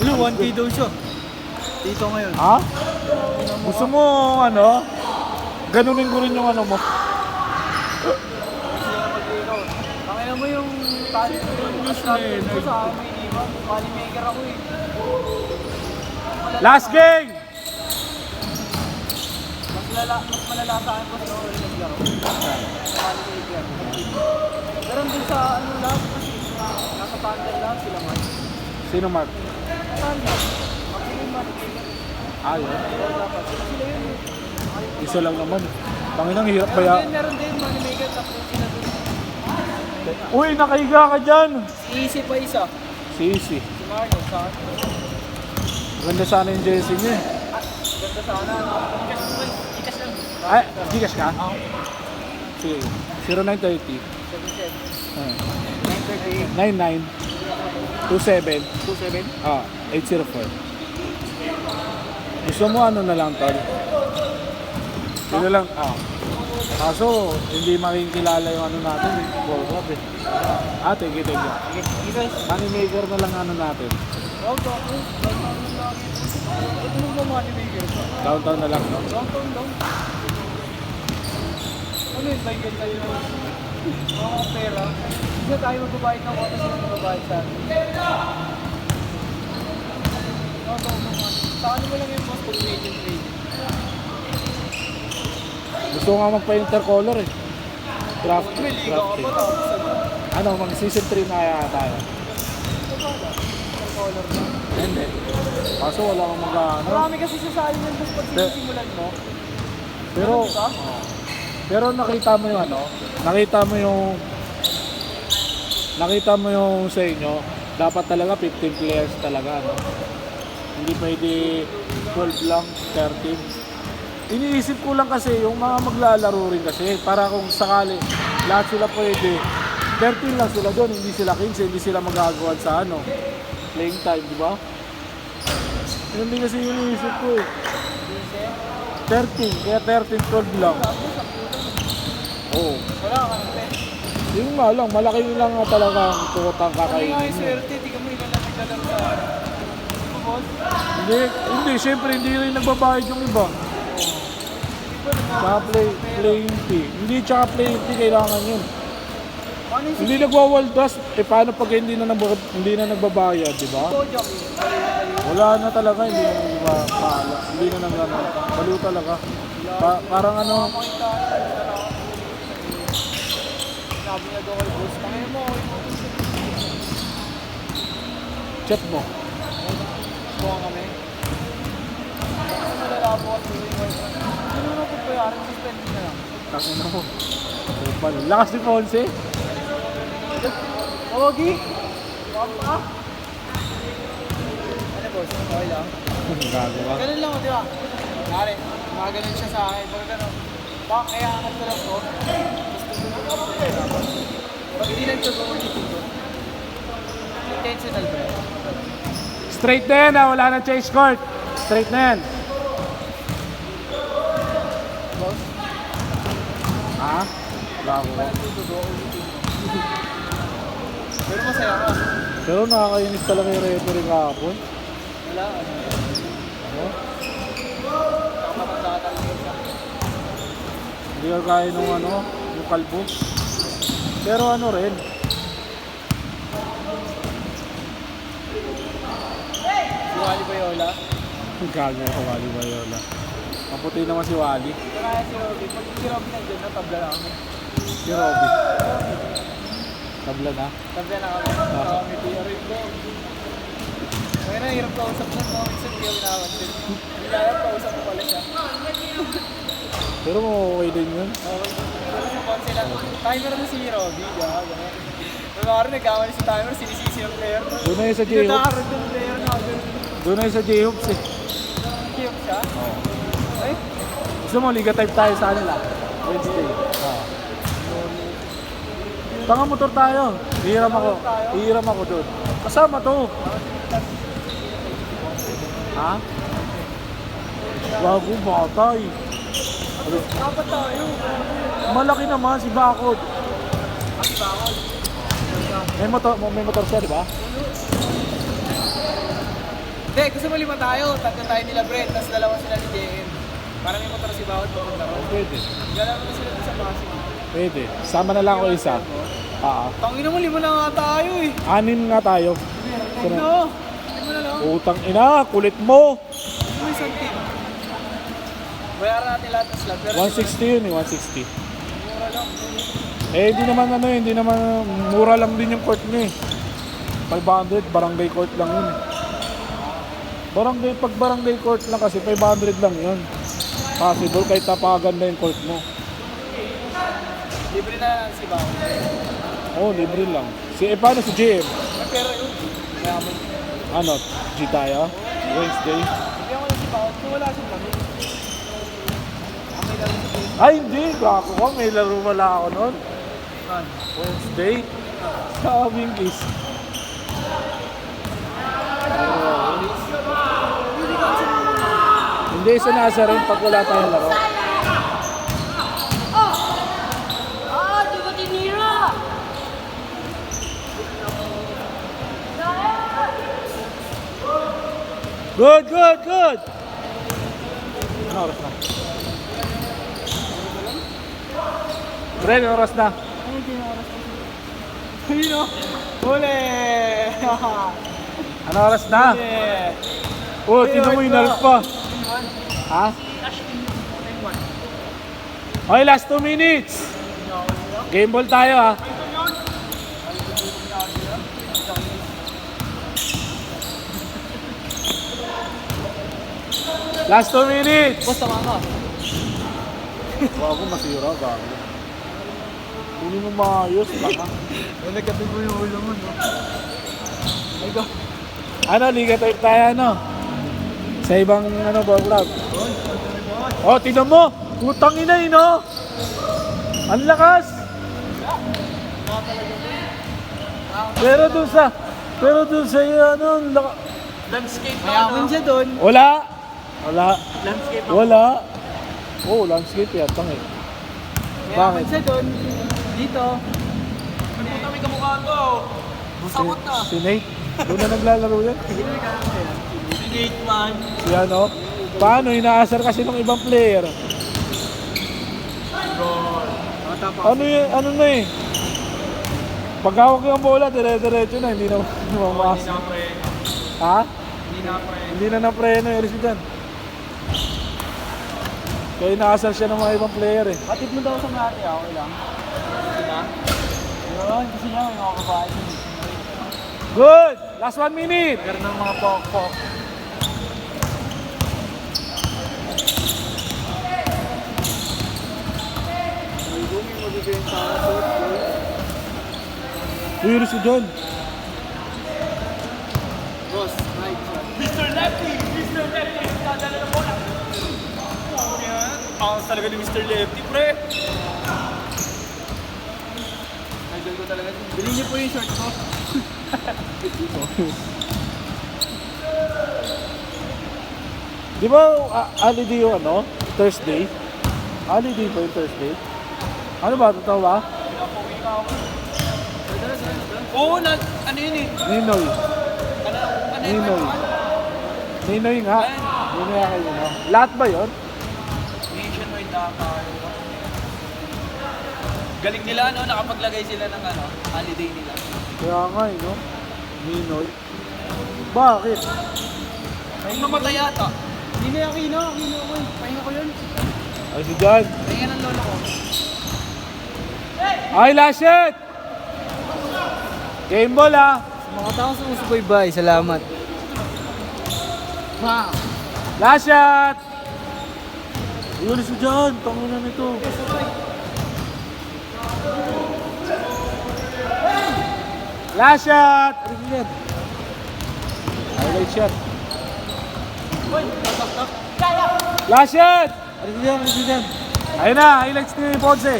Ano, 1K daw siya. Dito ngayon. Ha? Gusto mo ano? Ganunin ko rin yung ano mo. Pakina mo yung tali ko yung starter ko sa akin may iniwan. Pali maker ako eh. Last game! Mas malala sa akin po sa ako yung naglaro. Pali maker. Pero dun sa ano lang kasi nasa tandem lang sila man. Sino Mark? Tandem. Actually pali maker. Ayun. Dapat sila yun. Isa lang naman. Tanginang hirap ba yan? Meron din money maker tapos sila dun. Uy, nakahiga ka dyan! Easy pa isa. Sisi. Si Marno sa akin. Ganda sana yung jersey niya eh. Ganda sana. Ikas lang. Ay, Gcash ka? Sige. 0930 77. 99 27 27. 804. Gusto mo ano na lang, tol? Yun na lang. Kaso, hindi makikilala yung ano natin eh. Ballrap eh. Thank you. Sige guys. Money maker na lang ano natin. Downtown mo. Ito mo ba money maker pa? Downtown na lang, no? Downtown daw. Ano yun? Bagyan tayo ng mga pera. Hindi tayo magbabayad ng kota sila magbabayad sa atin. Downtown mo man. Sa ano mo lang yung boss kung agent. Gusto ko nga magpa-intercolor eh. Craft. May liga ka pa tapos ano? Ano, mag-season 3 na kaya tayo. Color na. Hindi. Kaso wala akong ano. Marami kasi sasali ng boss pag sinisimulan mo. Pero, Ano, diba? pero nakita mo yung ano, nakita mo yung sa inyo, dapat talaga 15 players talaga, no? Hindi pwede 12 lang, 13. Iniisip ko lang kasi yung mga maglalaro rin kasi para kung sakali lahat sila pwede 13 lang sila doon, hindi sila 15, hindi sila magagawa sa ano playing time, di ba? Yun din kasi yung iniisip ko eh 13, kaya 13, 12 lang. Oo. Wala ka na. Yun nga lang, malaki lang nga talaga ang tukotang Ano nga kakainin yung mo. swerte, di ka mo ilan lang naglalaro sa boss. Hindi, syempre hindi rin nagbabayad yung iba. Sa playing fee. Hindi tsaka playing fee, kailangan yun. Ano yung Hindi nagwawaldas, paano pag hindi na nagbabayad, di ba? jockey? Wala na talaga, hindi na nagbabayad. Hindi na nagbabayad. Baliw talaga. Parang ano, Makita sabi niya doon kay boss, tangin mo, chat mo. buwan kami. Kasi malalabo kasi yung ano na po pa yaran, suspend na lang. Tangin na mo. Kupal. Lakas ni Ponce. Ogi! Wag pa! Ano boss, okay lang? Gagawa. Ganun lang, di ba? Nari, mga ganun siya sa akin. Pag gano'n, baka kaya angat ko lang to. Pag hindi lang ito gawin dito, intentional ba? Straight na yan, wala na chase court. Straight na yan. Boss? Ha? Gagawa. Pero masaya ka. Pero nakakainis talaga yung referee kahapon. Wala, ano. Ano? Nakapatanda talaga siya. Hindi ka kaya nung ano, yung kalbo. Pero ano rin, Si Wally Bayola. gago ko Wally Bayola. Maputi naman si Wally. Kaya si Robby. Pag si Robby nandiyan na, tabla na kami. Si Robby. Tabla na. Tabla na kami. Kami rin ko. Kaya na, hirap kausap na. Minsan hindi kami nakakansin. Hindi alam, kausap ko pala siya. Pero okay din yun. Okay. Pero sa konse lang, timer na si Robby, gano'n. Nagkakaroon, nagkamali si timer, sinisisi yung player. Doon na yun sa J-Hoops. Pinagkakaroon yung player na gano'n. Doon na yun sa J-Hoops eh. Kiyok siya? Oo. Ay, Gusto mo, liga type tayo sa kanila. Wednesday. Tanga motor tayo. Hihiram ako doon. Kasama to. Ha? Bago batay. dapat tayo. Malaki naman si Bakod. Ang bakal. May motor siya, di ba? Hindi, gusto mo 5 tayo. 3 tayo nila Brent, tapos 2 sila ni JM. Para may motor si Bawat papunta ron. Pwede. Galaw na sila doon sa base. Pwede. Sama na lang ako isa. Tangina mo, 5 na nga tayo eh. 6 nga tayo. Ano? 5 na lang. Utang ina, kulit mo. Ano yung isang team? Bayaran natin lahat ng slot. Pero 160 yun eh, 160. mura lang. Hindi naman hindi naman mura lang din yung court niya eh. 500, barangay court lang yun. Pag barangay court lang kasi 500 lang yun. Possible kahit napakaganda yung court mo. Libre na si Bawat. Libre lang. Paano si JM? May pera yun. Mayaman. Ano? G tayo? Wednesday? Bigyan ko na si Bawat kung wala siyang kami. Okay lang si Bawat. Ay hindi, kako ko. May laro wala ako nun. Man. Wednesday? Sa Winkies. Hindi, isa nasa rin pag wala tayong laro. Di ba tinira? Good! Ano oras na? Ren, oras na. Ayun o. Huli! Ano oras na? Tignan mo yung nerf pa. Ha? Okay, last 2 minutes. Game ball tayo ha. Last 2 minutes. Boss, tama ka. Bago masira, gago. Hindi mo maayos, baka. Nagkatubo yung ulo mo, no? Ay, go. Ano, liga type tayo, ano? Sa ibang, ball club. Tignan mo! Putang ina, no? Ang lakas! Pero dun sa, Landscape pa, mayaman siya doon. Wala! Landscape pa. Wala! Landscape yata eh. Mayaman Bakit? siya doon. Dito. Ano mo kami kamukha to? Sakot na. Si Nate? Doon na naglalaro yan? Si Nate man. Si ano? Paano? Inaasar kasi ng ibang player. Ano yun? Ano na eh? Pag hawak yung bola, dire-diretso na. Hindi na mamakas. Ha? Hindi na na-preno yung resident. Kaya inaasar siya ng mga ibang player eh. Atid mo daw sa mati, okay lang. Sige na. Yun, kasi niya may mga kabahay. Good! Last 1 minute! Meron ng mga pok-pok. May gumi magbibenta sa football. Uy, si John. Boss, right shot. Mr. Lefty! Mr. Lefty! Dadala na bola! Angas talaga ni Mr. Lefty, pre. Idol ko talaga. Bilhin niyo po yung short ko. Di ba holiday yung Thursday? Holiday ba yung Thursday? Ano ba? Totoo ba? Oo, ano yun eh? Ninoy. Ano yun? Ninoy. Ninoy nga. Ninoy nga kayo, no? Lahat ba yun? Nationwide Dakar. Galing nila, no? Nakapaglagay sila ng holiday nila. Kaya nga, no? Ninoy. Bakit? May namatay yata. Hindi na Aquino ko eh. Pahinga ko yun. Ay, si John. Pahinga ng lolo ko. Ay, last shot! Game ball, Mga taong sumusubaybay, salamat. Wow. Last shot! Yun si John. Tango na nito. Last shot! Highlight shot. Last shot! Ayun na, highlights ni Ponce.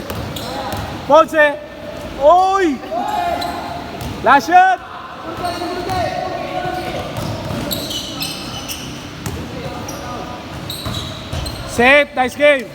Ponce! Oy! Last shot! Set, nice game.